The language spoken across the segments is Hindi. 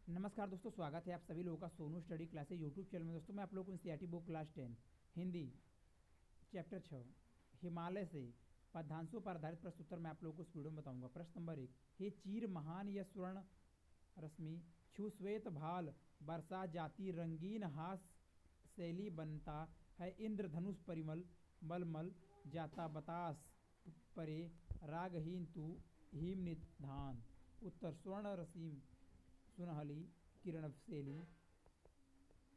नमस्कार दोस्तों, स्वागत है आप सभी लोगों का Sonu study classes YouTube channel में। दोस्तों मैं आप लोगों को NCERT book class 10 Hindi chapter 6 Himalaya से पद्यांशों पर आधारित प्रश्न उत्तर मैं आप लोगों को इस वीडियो में बताऊंगा। प्रश्न नंबर 1, हे चीर महान यह स्वर्ण रश्मि छू श्वेत भाल बरसा जाति रंगीन हास शैली बनता है इंद्रधनुष परिमल मलमल जाता बतास परे रागहीन तू हिम निधान। उत्तर, स्वर्ण रसीम सुनहली किरणशैली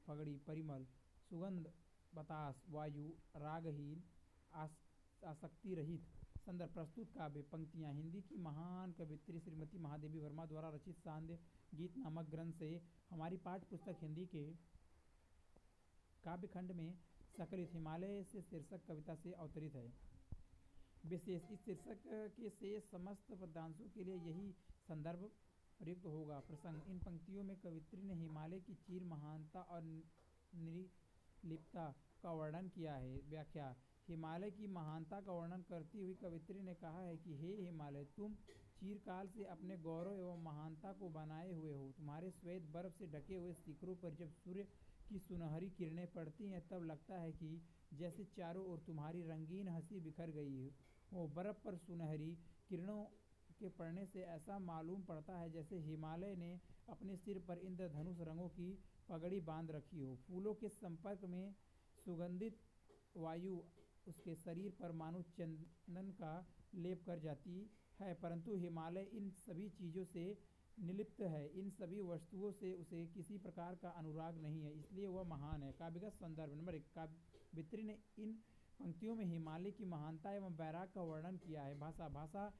पगड़ी परिमल सुगंध बतास वायु रागहीन आसक्ति रहित। संदर्भ, प्रस्तुत काव्य पंक्तियां हिंदी की महान कवित्री श्रीमती महादेवी वर्मा द्वारा रचित सांध्य गीत नामक ग्रंथ से हमारी पाठ्य पुस्तक हिंदी के काव्यखंड में सकलित हिमालय से शीर्षक कविता से अवतरित है। विशेष इस शीर्षक के शेष समस्त पद्यांशों के लिए यही संदर्भ प्रयुक्त होगा। प्रसंग, इन पंक्तियों में कवित्री ने हिमालय की चीर महानता और निर्लिप्तता का वर्णन किया है। व्याख्या, हिमालय की महानता का वर्णन करती हुई कवित्री ने कहा है कि हे हिमालय, तुम चिरकाल से अपने गौरव एवं महानता को बनाए हुए हो। तुम्हारे श्वेत बर्फ से ढके हुए शिखरों पर जब सूर्य की सुनहरी किरणें पड़ती हैं तब लगता है कि जैसे चारों ओर तुम्हारी रंगीन हंसी बिखर गई हो। बर्फ पर सुनहरी किरणों के पड़ने से ऐसा मालूम पड़ता है जैसे हिमालय ने अपने सिर पर इंद्रधनुष रंगों की पगड़ी बांध रखी हो। फूलों के संपर्क में सुगंधित वायु उसके शरीर पर मानो चंदन का लेप कर जाती है, परंतु हिमालय इन सभी चीज़ों से निर्लिप्त है। इन सभी वस्तुओं से उसे किसी प्रकार का अनुराग नहीं है, इसलिए वह महान है। काव्यगत संदर्भ, नंबर 1, काव्यत्री ने इन पंक्तियों में हिमालय की महानता एवं वैराग का वर्णन किया है। भाषा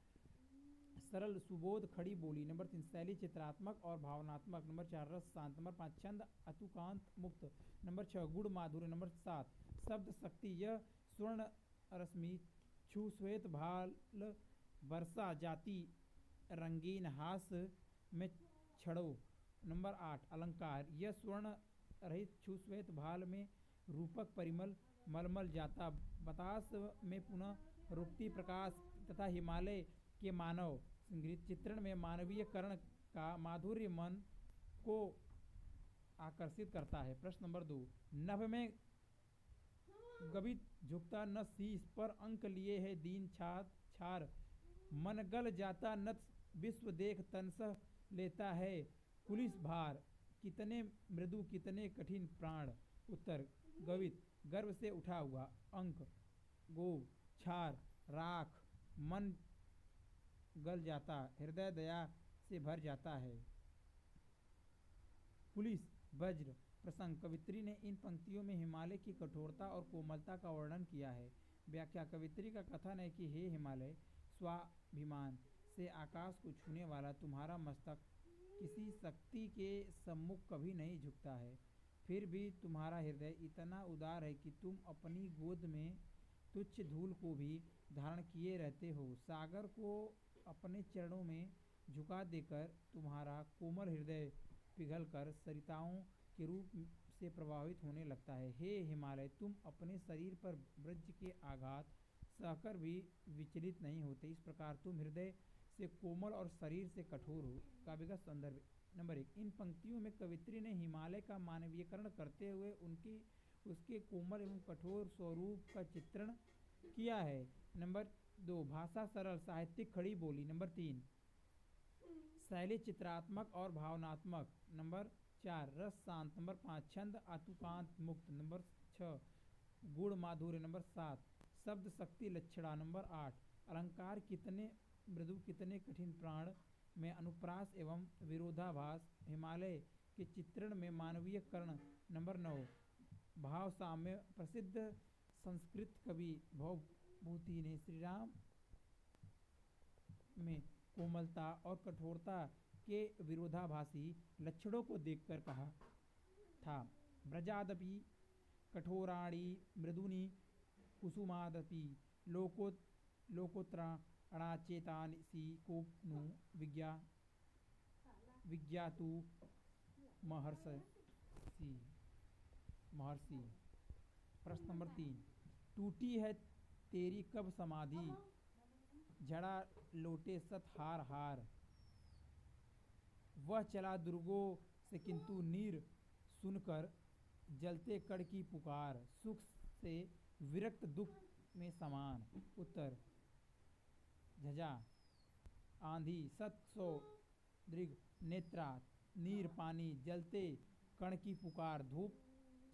सरल सुबोध खड़ी बोली। नंबर 3, शैली चित्रात्मक और भावनात्मक। नंबर 4, रस शांत। नंबर 5, छंद अतुकांत मुक्त। नंबर 6, गुण माधुर्य। नंबर 7, शब्द शक्ति। यह स्वर्ण रश्मि छू श्वेत भाल वर्षा जाति रंगीन हास में छड़ो। नंबर 8, अलंकार। यह स्वर्ण रहित छू श्वेत भाल में रूपक परिमल मलमल जाता बतास में पुनः रुक्ति प्रकाश तथा हिमालय के मानव चित्रण में मानवीय कर्ण का माधुर्य मन को आकर्षित करता है। प्रश्न नंबर 2, नभ में गभित झुकता न शीश पर अंक लिए है दीन छार मन गल जाता नत विश्व देख तनसह लेता है पुलिस भार कितने मृदु कितने कठिन प्राण। उत्तर, गवित गर्भ से उठा हुआ, अंक गो छार राख मन गल जाता हृदय दया से भर जाता है पुलिस वज्र। प्रसंग, कवित्री ने इन पंक्तियों में हिमालय की कठोरता और कोमलता का वर्णन किया है। व्याख्या, कवित्री का कथन है कि हे हिमालय, स्वाभिमान से आकाश को छूने वाला तुम्हारा मस्तक किसी शक्ति के सम्मुख कभी नहीं झुकता है। फिर भी तुम्हारा हृदय इतना उदार है कि तुम अपनी गोद में तुच्छ धूल को भी धारण किए रहते हो। सागर को अपने चरणों में झुका देकर तुम्हारा कोमल हृदय पिघलकर सरिताओं के रूप से प्रभावित होने लगता है। हे हिमालय, तुम अपने शरीर पर वज्र के आघात सहकर भी विचलित नहीं होते। इस प्रकार तुम हृदय से कोमल और शरीर से कठोर हो। काव्यगत संदर्भ, नंबर 1, इन पंक्तियों में कवित्री ने हिमालय का मानवीयकरण करते हुए उसके कोमल एवं कठोर स्वरूप का चित्रण किया है। नंबर 2, भाषा सरल साहित्यिक खड़ी बोली। नंबर 3, शैली चित्रात्मक और भावनात्मक। नंबर 4, रस शांत। नंबर 5, छंद अतुकांत मुक्त। नंबर 6, गुण माधुर्य। नंबर 7, शब्द शक्ति लक्षणा। नंबर 8, अलंकार कितने मृदु कितने कठिन प्राण में अनुप्रास एवं विरोधाभास हिमालय के चित्रण में मानवीय कर्ण। नंबर 9, भाव साम्य। प्रसिद्ध संस्कृत कवि भवभूति ने श्रीराम में कोमलता और कठोरता के विरोधाभासी लक्षणों को देखकर कहा था, ब्रजादपि कठोराणि मृदुनि कुसुमादपि लोकोत्तराणाचेतांसि कोपनु विज्ञातु महर्षि। प्रश्न नंबर 3, टूटी है तेरी कब समाधि झड़ा लोटे सत हार हार। वह चला दुर्गों से, किंतु नीर सुनकर जलते कड़ की पुकार, सुख से विरक्त दुख में समान। उत्तर झझा आंधी, सत सो दृग नेत्रा, नीर पानी, जलते कण की पुकार, धूप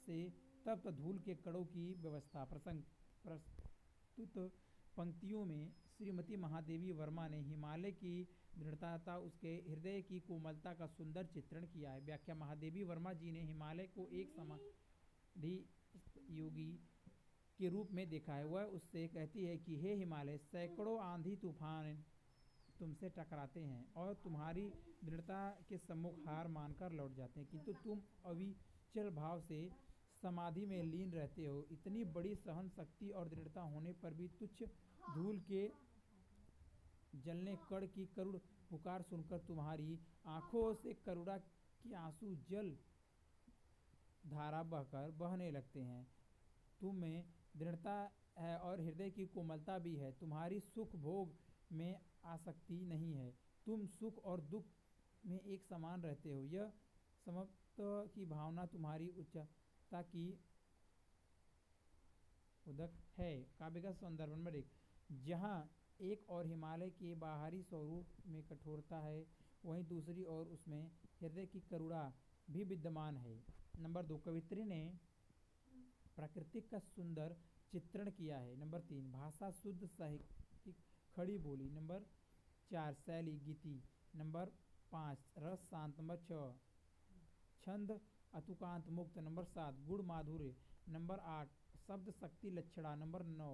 से तप्त धूल के कणों की व्यवस्था। प्रसंग प्रस्तुत पंक्तियों में श्रीमती महादेवी वर्मा ने हिमालय की दृढ़ता, उसके हृदय की कोमलता का सुंदर चित्रण किया है। व्याख्या। महादेवी वर्मा जी ने हिमालय को एक समाधि योगी के रूप में देखा है। वह उससे कहती है कि हे हिमालय, सैकड़ों आंधी तूफान तुमसे टकराते हैं और तुम्हारी दृढ़ता के सम्मुख हार मानकर लौट जाते हैं, किंतु तुम अविचल भाव से समाधि में लीन रहते हो। इतनी बड़ी सहन शक्ति और दृढ़ता होने पर भी तुच्छ धूल के जलने कण की करुण पुकार सुनकर तुम्हारी आंखों से करुणा के आंसू जल धारा बहकर बहने लगते हैं। तुम में दृढ़ता है और हृदय की कोमलता भी है। तुम्हारी सुख भोग में आसक्ति नहीं है। तुम सुख और दुख में एक समान रहते हो। यह समत्व की भावना तुम्हारी उच्चता की उदक है। काव्य का संदर्भ नंबर 1। जहाँ एक और हिमालय के बाहरी स्वरूप में कठोरता है, वहीं दूसरी ओर उसमें हृदय की करुणा भी विद्यमान है। नंबर 2। कवित्री ने प्रकृति का सुंदर चित्रण किया है। नंबर 3। भाषा शुद्ध साहित्यिक खड़ी बोली। नंबर 4। शैली गीति। नंबर 5। रस शांत। नंबर 6। छंद अतुकांत मुक्त। नंबर 7। गुण माधुर्य। नंबर 8। शब्द शक्ति लक्षणा। नंबर 9।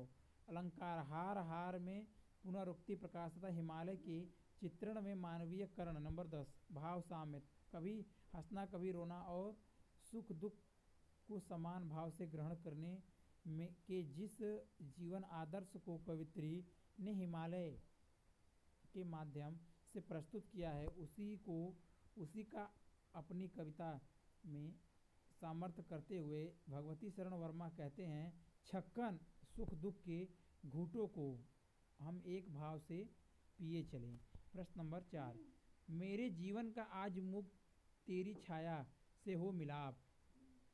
अलंकार हार हार में पुनरुक्ति प्रकाश तथा हिमालय के चित्रण में मानवीय करण। नंबर 10। भाव साम्य, कभी हंसना कभी रोना और सुख दुख को समान भाव से ग्रहण करने में के जिस जीवन आदर्श को कवित्री ने हिमालय के माध्यम से प्रस्तुत किया है, उसी का अपनी कविता में सामर्थ्य करते हुए भगवती शरण वर्मा कहते हैं, छक्कन सुख दुख के घूंटों को हम एक भाव से पिए चलें। प्रश्न नंबर 4। मेरे जीवन का आज मुख तेरी छाया से हो मिलाप,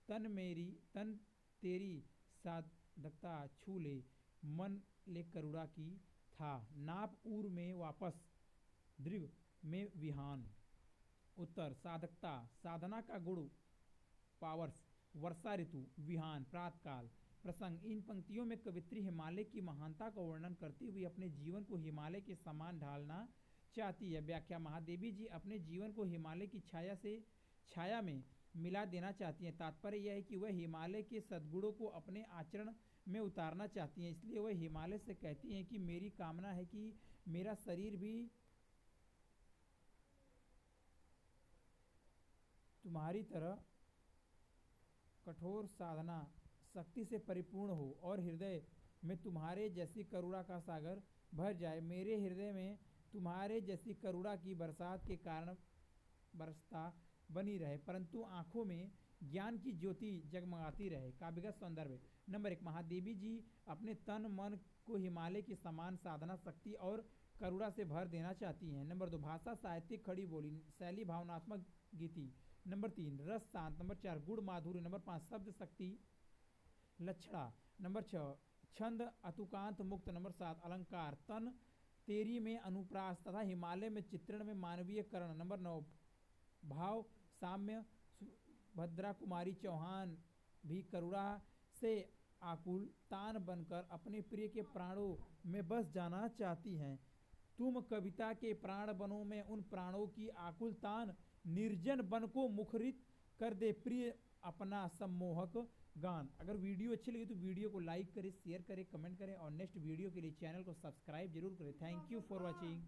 तन तेरी साधकता छू ले, मन ले करुणा की था, नाप उर में वापस दृग में विहान। उत्तर साधकता, साधना का गुण, पावर्स, वर्षा ऋतु, विहान, प्रातकाल। प्रसंग। इन पंक्तियों में कवित्री हिमालय की महानता का वर्णन करते हुए अपने जीवन को हिमालय के समान ढालना चाहती है। व्याख्या। महादेवी जी अपने जीवन को हिमालय की छाया में मिला देना चाहती हैं। तात्पर्य यह है कि वह हिमालय के सद्गुणों को अपने आचरण में उतारना चाहती हैं। इसलिए वह हिमालय से कहती हैं कि मेरी कामना है कि मेरा शरीर भी तुम्हारी तरह कठोर साधना शक्ति से परिपूर्ण हो और हृदय में तुम्हारे जैसी करुणा का सागर भर जाए। मेरे हृदय में तुम्हारे जैसी करुणा की बरसात के कारण बरसता बनी रहे, परंतु आंखों में ज्ञान की ज्योति जगमगाती रहे। काव्यगत संदर्भ। नंबर 1। महादेवी जी अपने तन मन को हिमालय की समान साधना शक्ति और करुणा से भर देना चाहती हैं। नंबर 2। भाषा साहित्यिक खड़ी बोली, शैली भावनात्मक गीति। नंबर 3। रस शांत। नंबर 4। गुण माधुर्य। नंबर 5। शब्द शक्ति लक्षणा। नंबर 6। छंद अतुकांत मुक्त। नंबर 7। अलंकार, तन तेरी में अनुप्रास तथा हिमालय में चित्रण में मानवीय करण। नंबर 9। भाव साम्य, भद्रा कुमारी चौहान भी करुणा से आकुल तान बनकर अपने प्रिय के प्राणों में बस जाना चाहती हैं। तुम कविता के प्राण बनों में उन प्राणों की आकुल तान निर्जन बन को मुखरित कर दे, प्रिय अपना सम्मोहक गान। अगर वीडियो अच्छी लगी तो वीडियो को लाइक करें, शेयर करें, कमेंट करें और नेक्स्ट वीडियो के लिए चैनल को सब्सक्राइब जरूर करें। Thank you for watching.